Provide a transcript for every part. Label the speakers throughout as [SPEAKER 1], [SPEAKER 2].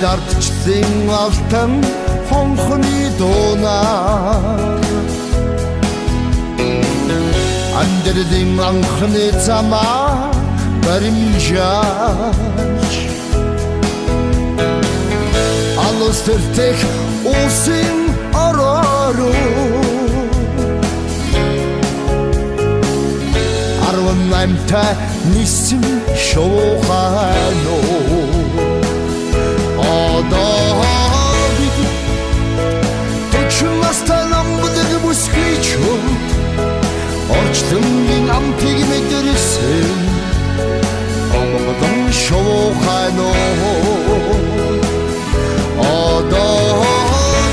[SPEAKER 1] Дардчлын алтан хонхны дуунаар Амьдралын анхны замаа баримжаач Алус тэртэх улсын оророо 18-тай нисэн шууханоо Орчлонгийн амтыг мэдэрсэн Омгодон шууханоо Одоо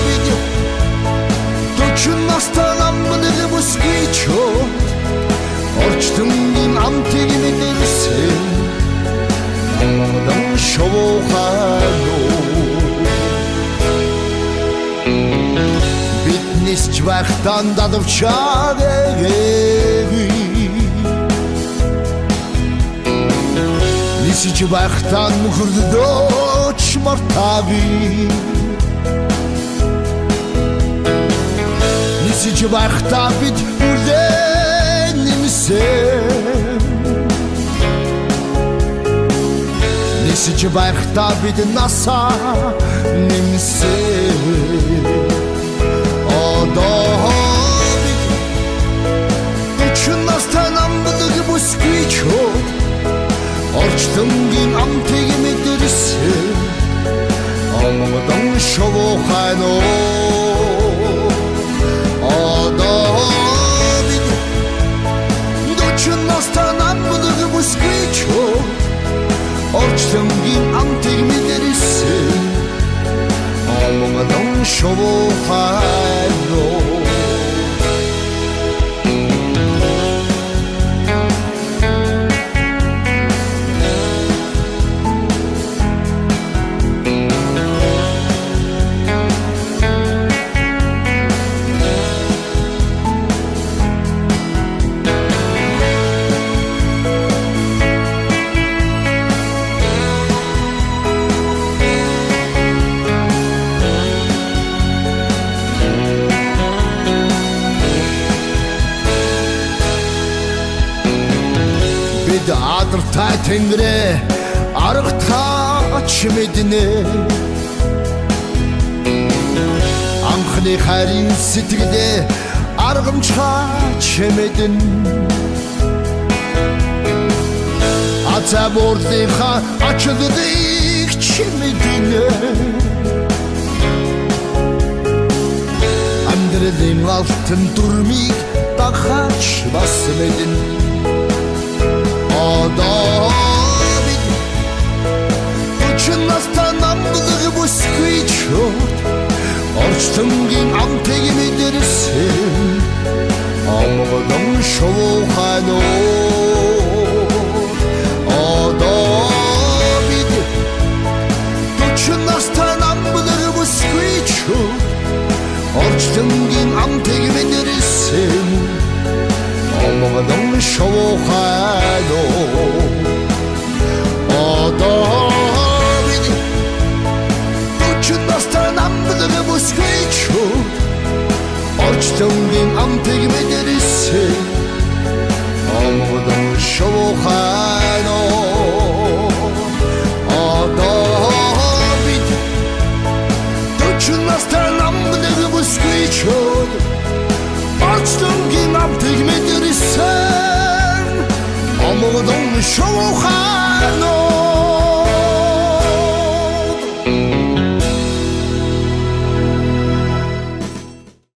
[SPEAKER 1] бид 40 настай амтыг бүсгийчөө Орчлонгийн амтыг мэдэрсэн Омгодон шууханоо Нисч байхтан дадавчаад эгээгүй Нисч байхтан мөхөрдөөч мартаагүй Нисч байхтаа бид үлэн нэмсэн Нисч байхтаа бид насаа нэмсэн Орчлонгийн амтыг мэдэрсэн Омгодон шууханоо Одоо бид 40 настай амтыг бүсгийчөө Орчлонгийн амтыг мэдэрсэн Омгодон шууханоо Адартай тэнгэрээ аргатаач мэднэ Анхны харин сэтгэлээ аргамчаач мэднэ Азабордынхаа ачааллыг ч мэднэ Амьдралын алтан дүрмийг дагаач бас мэднэ Одоо бид 40 настай амтыг бүсгийчөө Орчлонгийн амтыг мэдэрсэн Омгодон шууханоо Одоо бид 40 настай амтыг бүсгийчөө Орчлонгийн амтыг мэдэрсэн Омгодон шууханоо Одоо бид 40 настай амтыг бүсгийчөө Орчлонгийн амтыг мэдэрсэн Омгодон шууханоо Одоо бид 40 настай амтыг бүсгийчөө Орчлонгийн амтыг мэдэрсэн Омгодон шууханоо